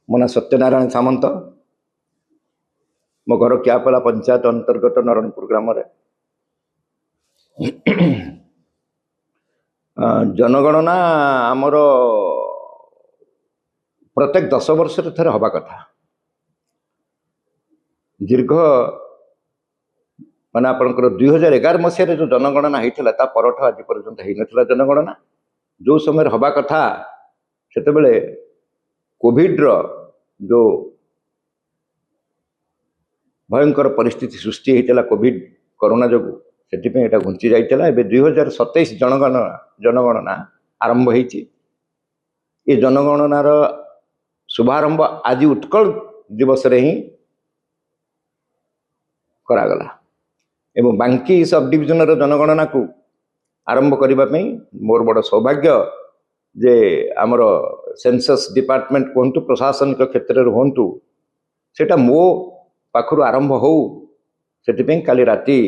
ମୋ ନାଁ ସତ୍ୟନାରାୟଣ ସାମନ୍ତ। ମୋ ଘର କିଆପଲା ପଞ୍ଚାୟତ ଅନ୍ତର୍ଗତ ନରଣପୁର ଗ୍ରାମରେ। जनगणना आमर प्रत्येक 10 वर्ष थे हवा कथा। दीर्घ माने आपनकर 2011 मसीह जो जनगणना होता परठ आज पर्यंत हो ना जनगणना। जो समय हवा कथा से कोविड रो जो भयंकर परिस्थिति सृष्टि होता कोविड कोरोना जो से घुंची जाइए। 2027 जनगणना आरंभ होती। ये जनगणनार शुभारंभ आज उत्कल दिवस रे ही करागला एवं बांकी सब डिविजन जनगणना को आरंभ करने मोर बड़ सौभाग्य जे आमर सेंसस डिपार्टमेंट कहतु प्रशासनिक क्षेत्र में हूँ सेटा मो पाखु आरंभ हो से काली राति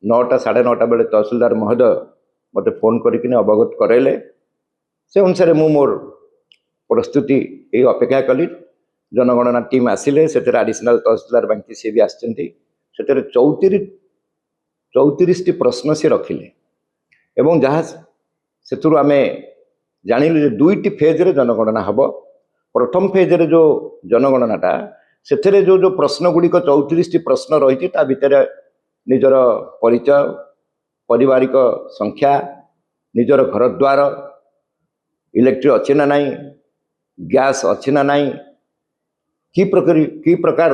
9टा साढ़े 9टा बेले तहसीलदार महोदय मते फोन करके अवगत कराइले। से अनुसार मु मोर प्रस्तुति ये अपेक्षा कली। जनगणना टीम आसिले से एडिशनल तहसीलदार बांकी सी भी आसचंती। से 34टी प्रश्न से रखिले एवं जहाँ से आम जानिलु जे 2टी फेज रे जनगणना हब। प्रथम फेज रे जो जनगणनाटा से जो प्रश्न गुड़िक 34टी प्रश्न रही भितर निजर परिचय, पारिवारिक संख्या, निजर घर द्वार, इलेक्ट्रिक अच्छी ना नहीं, गैस अच्छी ना नहीं, कि प्रकार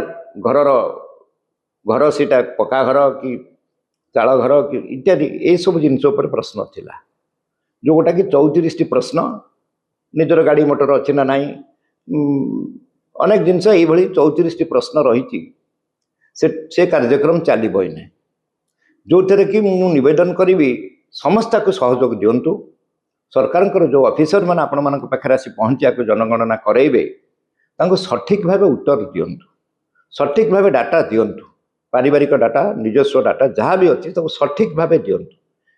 घर सीटा पक्का घर कि चाल घर कि इत्यादि ये सब जिनस प्रश्न थिला। जो गोटा कि 34टी प्रश्न निजर गाड़ी मोटर अच्छी ना नहीं, अनेक जिनस ये 34टी प्रश्न रही से कार्यक्रम चलो ही जो थे कि मुझे निवेदन करी समस्त को सहयोग दिंतु। सरकार जो ऑफिसर मैंने आपण मान पाखे आसी पहुँचा जनगणना करेबे सठिक भाव उत्तर दिंतु, सठिक भाव डाटा दिंतु, पारिवारिक डाटा निजस्व डाटा जहाँ भी अच्छी तो सठिक भाव दिंतु।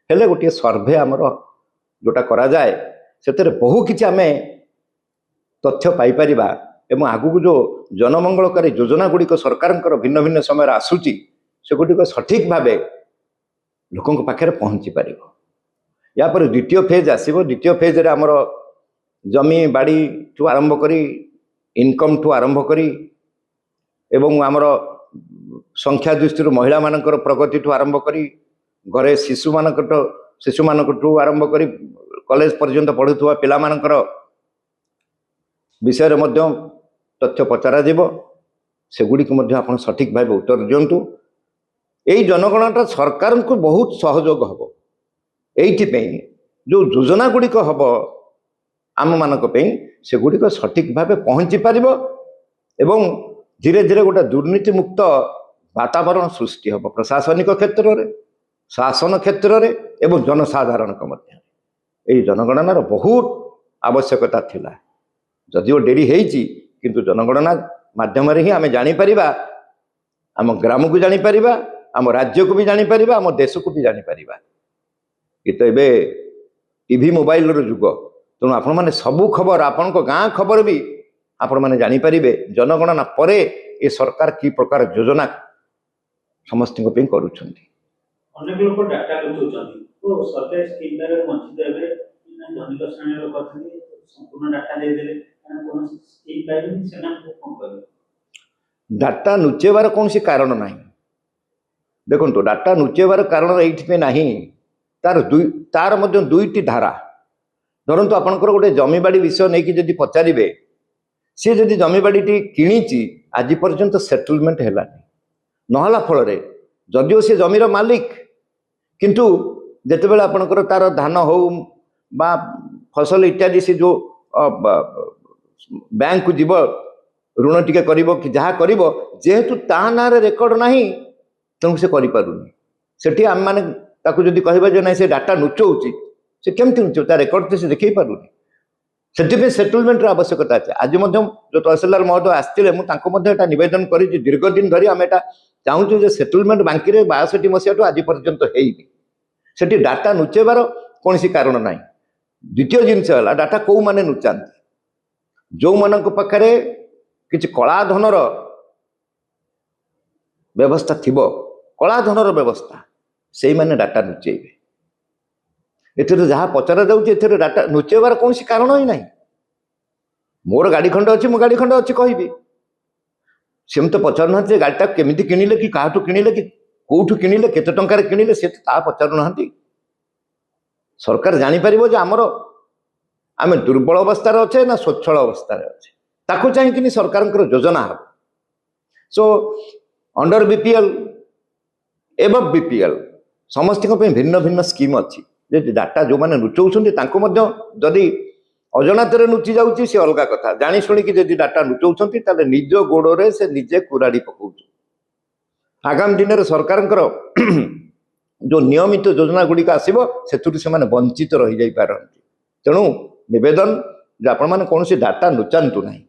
हेले गोटे सर्भे आमर जोटा करा जाए से बहु किसी आम तथ्य पाइपर एवं आगू जो जनमंगलकारी योजना गुड़िक सरकार भिन्न भिन्न समय आसूची से गुड़िक सठिक भाव लोकों पाखे पहुँची पार। या पर द्वितीय फेज आसो। द्वितीय फेज रे आमर जमी बाड़ी ठू आरंभ करी इनकम ठू आरंभ करी एवं आमर संख्या दृष्टि महिला मानकर प्रगति ठू आरंभ करी घरे शिशु मानक ठू आरंभ करी कॉलेज पर्यंत पढ़ुवा पिला मानकर विषय में तथ्य पचरा से गुड़ी आप सठिक भाव उत्तर दिंतु। यही जनगणना सरकार को बहुत सहयोग हम। ये जो योजना गुड़िक हम आम मानक से गुड़िक सठिक भाव पहुँची पार एवं धीरे धीरे गोटे दुर्नीति मुक्त वातावरण सृष्टि हम प्रशासनिक क्षेत्र में, शासन क्षेत्र में एवं जनसाधारण मध्य। जनगणनार बहुत आवश्यकता थिला। जदिव डेरी होईची किंतु जनगणना माध्यम ही आम जापर आम ग्राम को जापर, आम राज्य को भी जापर, आम देश को भी जापर। ये तो ये टीवी मोबाइल जुग तेणु आपण मैंने सबू खबर आपण गाँ खबर भी आपण मैंने जापर। जनगणना परे ये सरकार की प्रकार योजना समस्त करुछंती। अनेक लोग डाटा लुचाउछंती तो सरकार स्कीम रे वंचित हेबे धनिक श्रेणी लोक अछंती संपूर्ण डाटा दे देले कोन स्कीम पाइबेनी सेना कोन करबे। डाटा नुचेबार कौन सी कारण नहीं। देखो डाटा नुचेबार कारण ये ना तार मध्य 2टी धारा। धरतु आपंकर गोटे जमीबाड़ी विषय नहीं कि जदि पचारे सी जदि जमीबाड़ी किणी आज पर्यंत सेटलमेंट है नहला फल जदिओ सी जमीर मालिक किंतु जिते बड़े आपंकर तार धान हो बा फसल इत्यादि से जो बैंक को जीव ऋण टिके करिवो कि जहाँ करिवो जेहेतु ता ना रेकर्ड नहीं तेणु से करें से आम मैंने जदि कहबा जे नहीं से डाटा नुचौची से केमती नुचौ ता रेकर्ड तो से देखई पारुनी। से सेटलमेंट आवश्यकता अच्छे। आज जो तहसीलदार महोदय आसते मुझे नवेदन कर दीर्घ दिन धरी आम एटा चाहूँ जे सेटलमेंट बांकी 62 मसीहा आज पर्यंत होती डाटा नुचेबार कौन सी कारण ना। द्वितीय जिनस डाटा कौ माने नुचाती जो मान पाखे କିଛି କଳାଧନର ବ୍ୟବସ୍ଥା ଥିବ, କଳାଧନର ବ୍ୟବସ୍ଥା, ସେଇମାନେ ଡାଟା ଲୁଚେଇବେ। ଏଥିରେ ଯାହା ପଚରା ଯାଉଛି ଏଥିରେ ଡାଟା ଲୁଚେଇବାର କୌଣସି କାରଣ ହିଁ ନାହିଁ। ମୋର ଗାଡ଼ି ଖଣ୍ଡେ ଅଛି, ମୁଁ ଗାଡ଼ି ଖଣ୍ଡେ ଅଛି କହିବି। ସେମିତି ପଚାରୁନାହାନ୍ତି ଯେ ଗାଡ଼ିଟା କେମିତି କିଣିଲେ, କି କାହାଠୁ କିଣିଲେ, କି କୋଉଠୁ କିଣିଲେ, କେତେ ଟଙ୍କାରେ କିଣିଲେ, ସେ ତାହା ପଚାରୁନାହାନ୍ତି। ସରକାର ଜାଣିପାରିବ ଯେ ଆମେ ଦୁର୍ବଳ ଅବସ୍ଥାରେ ଅଛେ ନା ସ୍ୱଚ୍ଛଳ ଅବସ୍ଥାରେ ଅଛେ, ତାକୁ ଚାହିଁକିନି ସରକାରଙ୍କର ଯୋଜନା ହେବ। ସୋ ଅଣ୍ଡର ବିପିଏଲ୍ ଏବଂ ବିପିଏଲ୍ ସମସ୍ତଙ୍କ ପାଇଁ ଭିନ୍ନ ଭିନ୍ନ ସ୍କିମ୍ ଅଛି। ଯେ ଡାଟା ଯେଉଁମାନେ ଲୁଚଉଛନ୍ତି ତାଙ୍କୁ ମଧ୍ୟ ଯଦି ଅଜଣାତରେ ଲୁଚି ଯାଉଛି ସେ ଅଲଗା କଥା, ଜାଣି ଶୁଣିକି ଯଦି ଡାଟା ଲୁଚଉଛନ୍ତି ତାହେଲେ ନିଜ ଗୋଡ଼ରେ ସେ ନିଜେ କୁରାଡ଼ି ପକାଉଛନ୍ତି। ଆଗାମୀ ଦିନରେ ସରକାରଙ୍କର ଯେଉଁ ନିୟମିତ ଯୋଜନା ଗୁଡ଼ିକ ଆସିବ ସେଥିରୁ ସେମାନେ ବଞ୍ଚିତ ରହିଯାଇପାରନ୍ତି। ତେଣୁ ନିବେଦନ ଯେ ଆପଣମାନେ କୌଣସି ଡାଟା ଲୁଚାନ୍ତୁ ନାହିଁ।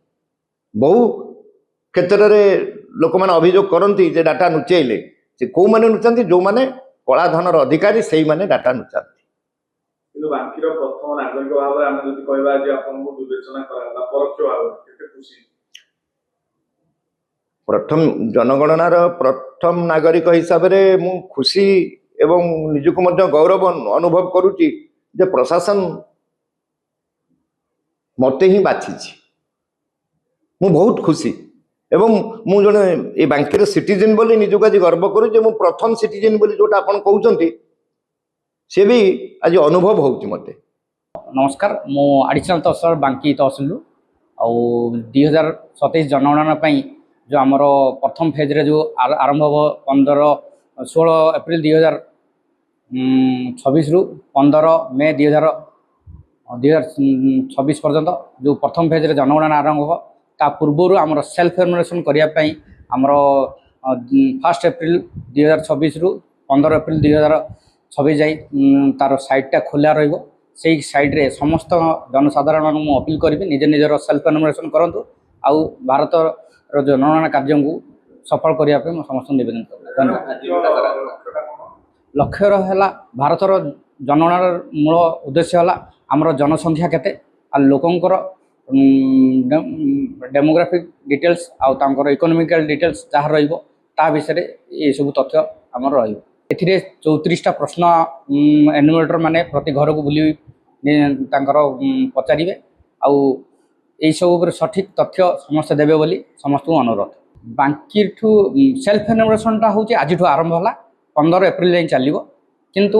ବହୁ କ୍ଷେତ୍ରରେ ଲୋକମାନେ ଅଭିଯୋଗ କରନ୍ତି ଯେ ଡାଟା ଲୁଚେଇଲେ, ସେ କେଉଁମାନେ ଲୁଚାନ୍ତି? ଯେଉଁମାନେ କଳାଧନର ଅଧିକାରୀ ସେଇମାନେ ଡାଟା ଲୁଚାନ୍ତି। କିନ୍ତୁ ବାଙ୍କିର ପ୍ରଥମ ନାଗରିକ ଭାବରେ ଆମେ ଯଦି କହିବା ଯେ ଆପଣଙ୍କୁ ବିବେଚନା କରାଗଲା ପରୋକ୍ଷ ଭାବରେ, କେତେ ଖୁସି? ପ୍ରଥମ ଜନଗଣନାର ପ୍ରଥମ ନାଗରିକ ହିସାବରେ ମୁଁ ଖୁସି ଏବଂ ନିଜକୁ ମଧ୍ୟ ଗୌରବ ଅନୁଭବ କରୁଛି ଯେ ପ୍ରଶାସନ ମୋତେ ହିଁ ବାଛିଛି। ମୁଁ ବହୁତ ଖୁସି ଏବଂ ମୁଁ ଜଣେ ଏ ବାଙ୍କିର ସିଟିଜେନ୍ ବୋଲି ନିଜକୁ ଆଜି ଗର୍ବ କରୁଛି ଯେ ମୁଁ ପ୍ରଥମ ସିଟିଜେନ୍ ବୋଲି ଯେଉଁଟା ଆପଣ କହୁଛନ୍ତି ସେ ବି ଆଜି ଅନୁଭବ ହେଉଛି ମୋତେ। नमस्कार, मु आडिशनल तहसील बांकी तहसील आउ 2027 जनगणना जो आमर प्रथम फेज रे जो आरंभ हो 16 एप्रिल 2026 रु 15 मे 2026 पर्यंत जो प्रथम फेज रे जनगणना आरंभ हो ता पूर्व आमर सेल्फ एनुमरेशन करने आमर 1 एप्रिल 2026 रु 15 एप्रिल 2026 जाई तार साइटटा खोला रहिबो। से साइड रे समस्त जनसाधारण मु अपील करी निजे निजर सेल्फ एनुमरेशन करूँ आउ भारत जनगणना कार्य को सफल करने समस्त निवेदन कर। लक्ष्य है भारत जनगणनार मूल उद्देश्य है आमर जनसंख्या केते आ लोकंकर डेमोग्राफिक डिटेल्स आउ इकोनॉमिकल डिटेल्स जहाँ रहिबो ता विषय ये सब तथ्य आमर रहिबो। एथिरे 34टा प्रश्न एनुमेटर माने प्रति घर को बुली पचारे आउ यही सब सठिक तथ्य समस्त देवे बोली समस्त अनुरोध। बांकी ठू सेल्फ एनुमरेशनटा हूँ आज आरंभ है 15 एप्रिल जाए चलो किंतु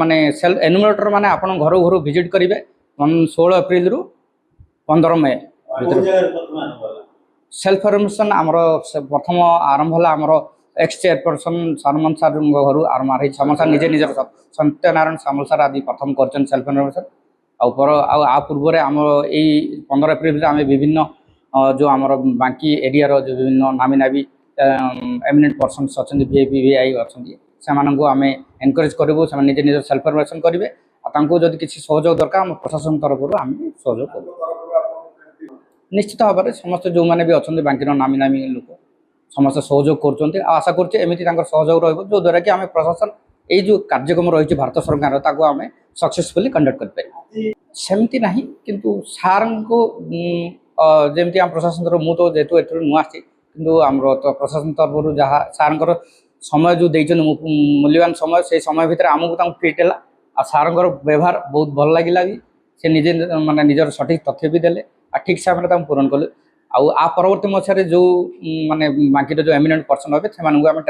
माने सेल्फ एनुमरेटर माने आपण घर घर विजिट करेंगे 16 एप्रिल रु 15 मे सेल्फ एनुमरेशन आमर प्रथम आरंभ है आमर एक्स चेयरपर्सन सामल सार घर आरंभ सामल सार निजे निजर सत्यनारायण सामल सार आदि प्रथम कर सेल्फ एनुमरेशन आ पूर्व आम यही 15 एप्रिल आम विभिन्न जो आमर बांकी एरिया जो विभिन्न नामी नामी एमिनेंट पर्सन्स अच्छा VVI अच्छा से आम एनकरेज करूँ से निजे निज सेल्फ एनुमरेशन करेंगे जदि किसी सहयोग दरकार आम प्रशासन तरफ आम सहयोग कर निश्चित भाव में समस्त जो मैंने भी अच्छा बांकी नामी नामी लोक समस्त सहयोग कर आशा करमती सहयोग रो द्वारा कि आम प्रशासन ये जो कार्यक्रम रही भारत सरकार ताको आम सक्सेसफुली कंडक्ट कर सेमती ना किंतु सार को जमी आम प्रशासन तरफ मुझे जेहतु ए नुआ कि तो प्रशासन तरफ जहाँ सार समय जो देते मूल्यवान समय से समय भितर आमको फिट है आ सार व्यवहार बहुत भल लगे भी से निजे माने निजर सठिक तथ्य भी देले आ ठीक से पूरण कले आ परवर्ती मसीह जो माने बाकी जो एमिनेंट पर्सन हे से